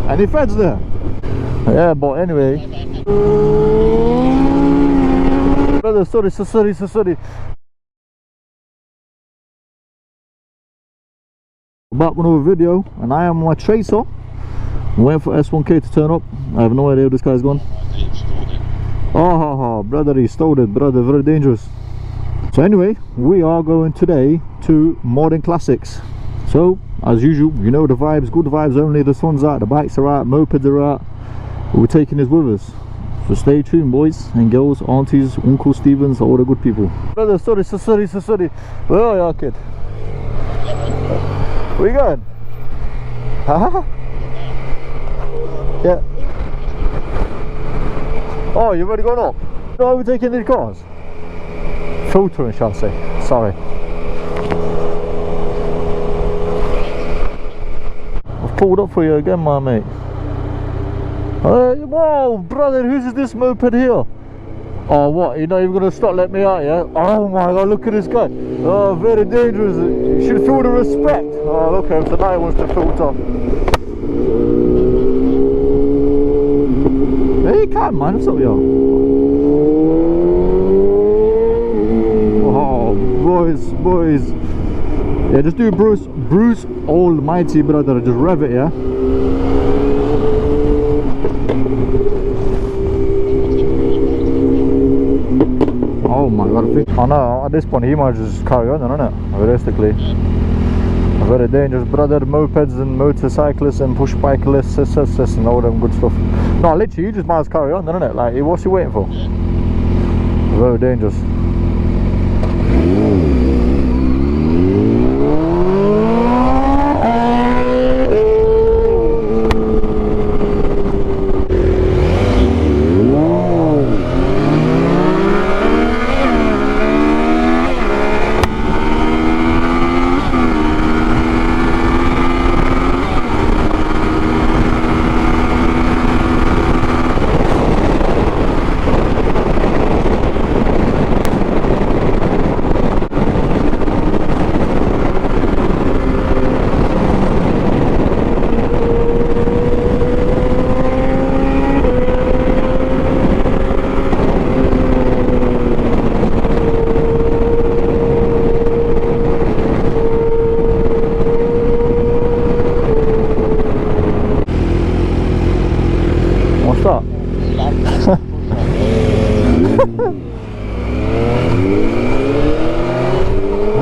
Any feds there? Yeah, but anyway. Brother, sorry. Back with another video, and I am on my Tracer. I'm waiting for S1K to turn up. I have no idea where this guy's gone. Oh, brother, he stole it, brother, very dangerous. So anyway, we are going today to Modern Classics. So, as usual, you know the vibes, good vibes only. The sun's out, the bikes are out, mopeds are out. We're taking this with us. So stay tuned, boys and girls, aunties, Uncle Stevens, all the good people. Brother, sorry. Where are you, kid? Where you going? Haha. Yeah. Oh, you've already gone up? No, we're taking the cars. Filtering, shall I say. Sorry. I've pulled up for you again, my mate. Whoa, brother, whose is this moped here? Oh, what? You're not even going to stop letting me out, yeah? Oh my god, look at this guy. Oh, very dangerous. You should feel the respect. Oh, look at him. Tonight he wants to filter. Hey, you can't, man. What's up, yo? Oh, boys. Yeah, just do Bruce Almighty, brother. Just rev it, yeah? Oh my god, I know, at this point he might just carry on, isn't it? Realistically. Very dangerous, brother. Mopeds and motorcyclists and push bikelists and all them good stuff. No, literally, you just might as well carry on, isn't it? Like, what's he waiting for? Very dangerous.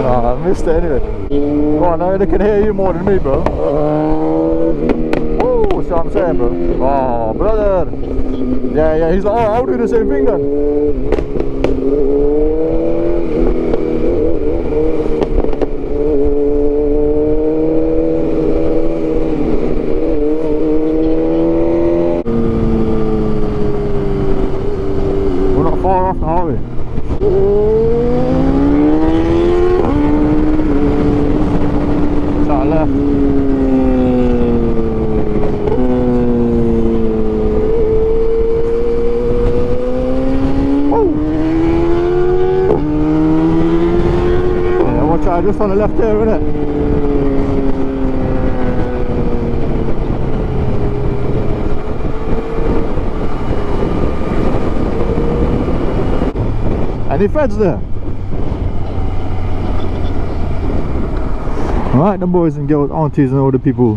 I missed it anyway. Go on, now they can hear you more than me, bro. Whoa, see what I'm saying, bro? Oh, brother. Yeah, he's like, oh, I'll do the same thing then. We're not far off now, are we? Left. Yeah, watch out, just on the left there, innit? Any feds there? Alright, them boys and girls, aunties and all the people.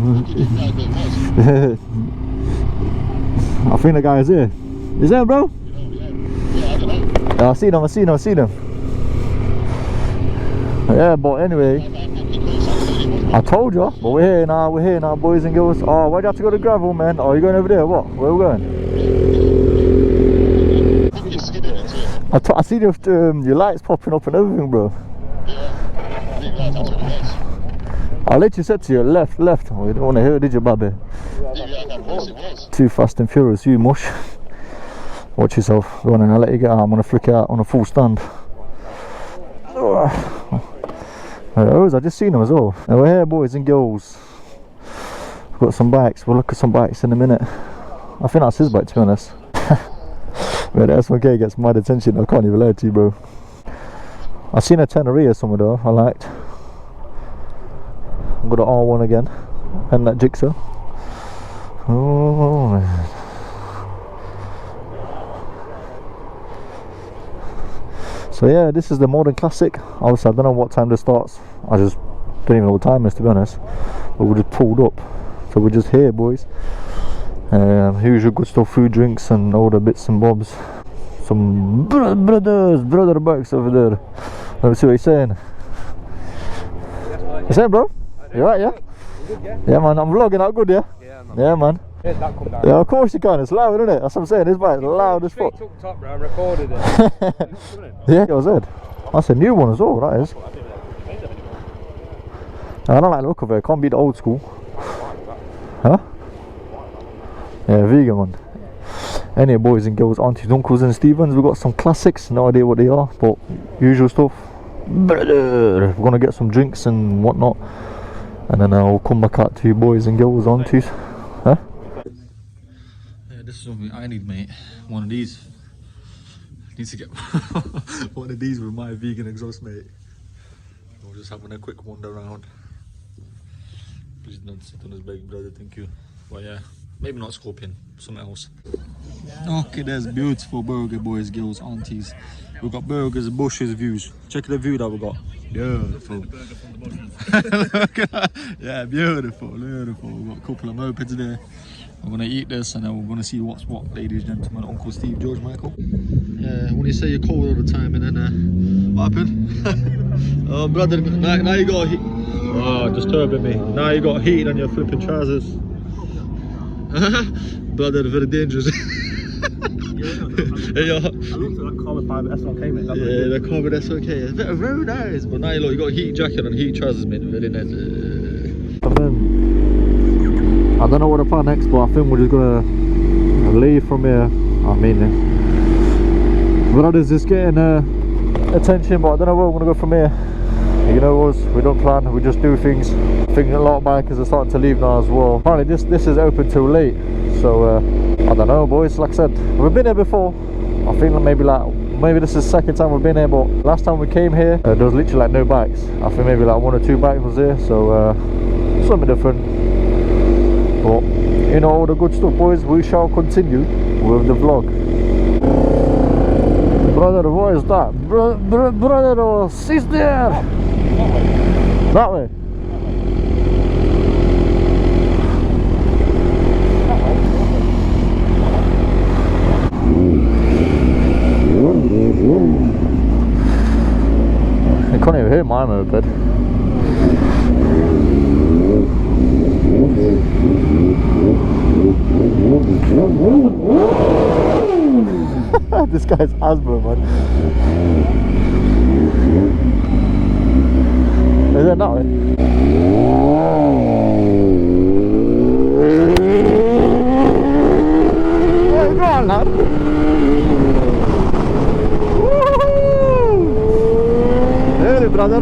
I think the guy is here. Is that, bro? Yeah, I see them. Yeah, but anyway, I told you, but we're here now, boys and girls. Oh, why'd you have to go to gravel, man? Oh, you going over there? What? Where are we going? I see your lights popping up and everything, bro. I literally said to you, left. Oh, you didn't want to hear it, did you, Bobby? Too fast and furious, you mush. Watch yourself. Go on then, I'll let you get out. I'm going to flick it out on a full stand. I just seen them as well. Now we're here, boys and girls. We've got some bikes. We'll look at some bikes in a minute. I think that's his bike, to be honest. But the S1K gets mad attention. I can't even lie to you, bro. I seen a Tenerife somewhere though, I liked. I've got an R1 again, and that Jigsaw. Oh man. So yeah, this is the Modern Classic. Obviously I don't know what time this starts. I just don't even know what time it is, to be honest. But we just pulled up. So we're just here, boys. Usual good stuff, food, drinks and all the bits and bobs. Some brother bikes over there. Let me see what he's saying. You saying, bro? You right, yeah? Good, yeah? Yeah, man, I'm vlogging out good, yeah? Yeah, man. Yeah, of course you can. It's loud, isn't it? That's what I'm saying. This bike's loud as fuck. Took top, bro, and recorded it. Yeah, it was it. That's a new one as well, that is. I don't like the look of it. It can't be the old school. Huh? Yeah, vegan one. Anyway, boys and girls, aunties, uncles and Stevens, we've got some classics. No idea what they are, but usual stuff. We're gonna get some drinks and whatnot, and then I'll come back out to you boys and girls, aunties. Huh? Yeah, this is something I need, mate. One of these. I need to get one of these with my vegan exhaust, mate. We're just having a quick wander around. Please don't sit on his back, brother, thank you. But yeah, maybe not Scorpion, something else. Okay, there's beautiful burger, boys, girls, aunties. We've got burgers, bushes, views. Check the view that we got. Beautiful. Yeah, beautiful, beautiful. We've got a couple of mopeds there. We're gonna eat this and then we're gonna see what's what, ladies and gentlemen. Uncle Steve, George Michael. Yeah, when you say you're cold all the time and then what happened? Oh brother, now you got heat. Oh, disturbing me. Now you got heat on your flipping trousers. Brother, very dangerous. Hey, yo. I looked at that carbon fibre S1K, mate. Yeah, the carbon S1K. It's very nice. But now you got a heat jacket and heat trousers, mate. Very nice. I don't know what to plan next, but I think we're just gonna leave from here. I mean, brothers just getting attention, but I don't know where we're gonna go from here. You know us, we don't plan, we just do things. I think a lot of bikers are starting to leave now as well. Apparently this is open till late, so I don't know, boys. Like I said, we've been here before. I think maybe this is the second time we've been here, but last time we came here there was literally like no bikes. I think maybe like 1 or 2 bikes was here, so something different. But you know, all the good stuff, boys. We shall continue with the vlog. Brother, what is that? Brother or sister? That way. I can't even hear my moped. This guy's Hasbro, man. Is that not it? Hey, go on, lad. Hey, brother.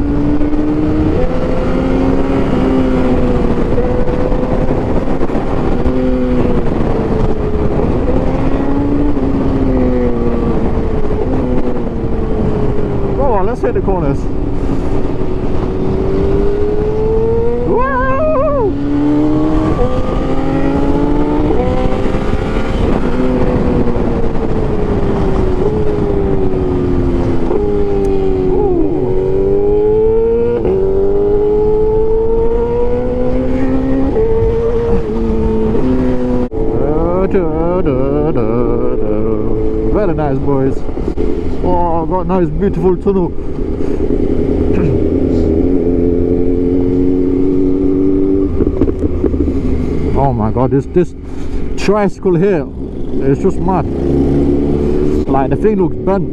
Come on, let's hit the corners. Very nice, boys. Oh, I got nice beautiful tunnel. Oh my god, this tricycle here is just mad. Like the thing looks bent.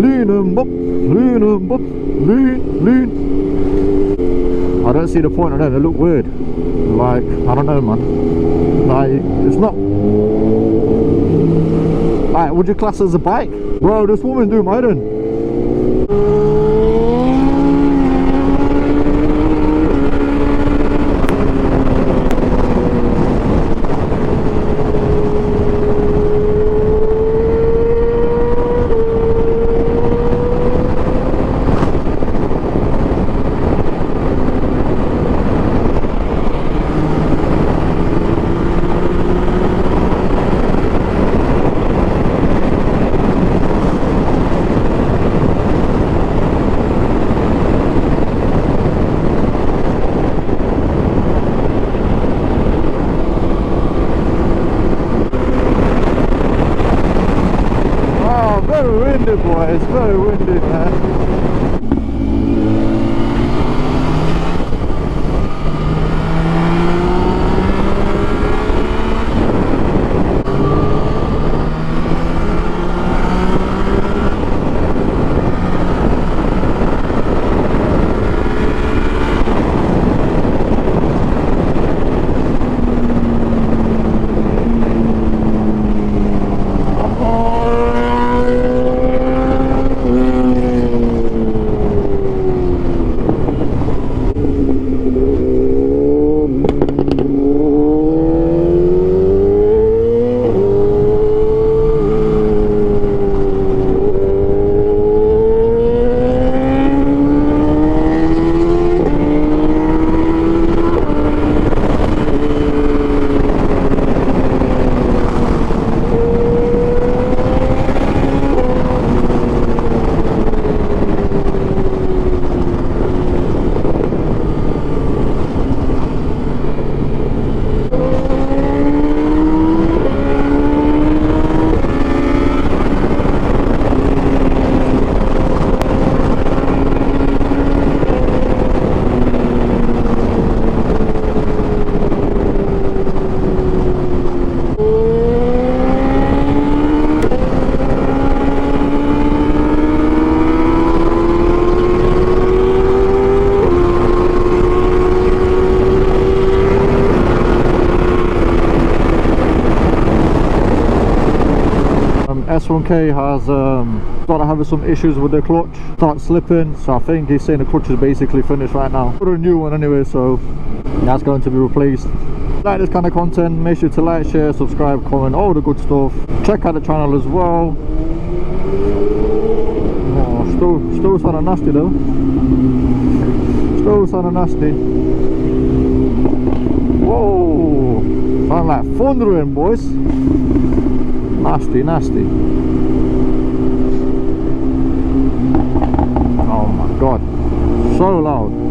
Lean and bop, lean and bop, lean. I don't see the point of that, they look weird. Like, I don't know, man. Like, it's not. Like, would you class it as a bike? Bro, this woman doing my own. but it's very windy, man. S1K has started having some issues with the clutch, start slipping, so I think he's saying the clutch is basically finished right now. Put a new one anyway, so that's going to be replaced. Like this kind of content, make sure to like, share, subscribe, comment, all the good stuff. Check out the channel as well. Oh, still sounding nasty though. Still sounding nasty. Whoa, sound like thundering, boys. Nasty, nasty. Oh my god, so loud.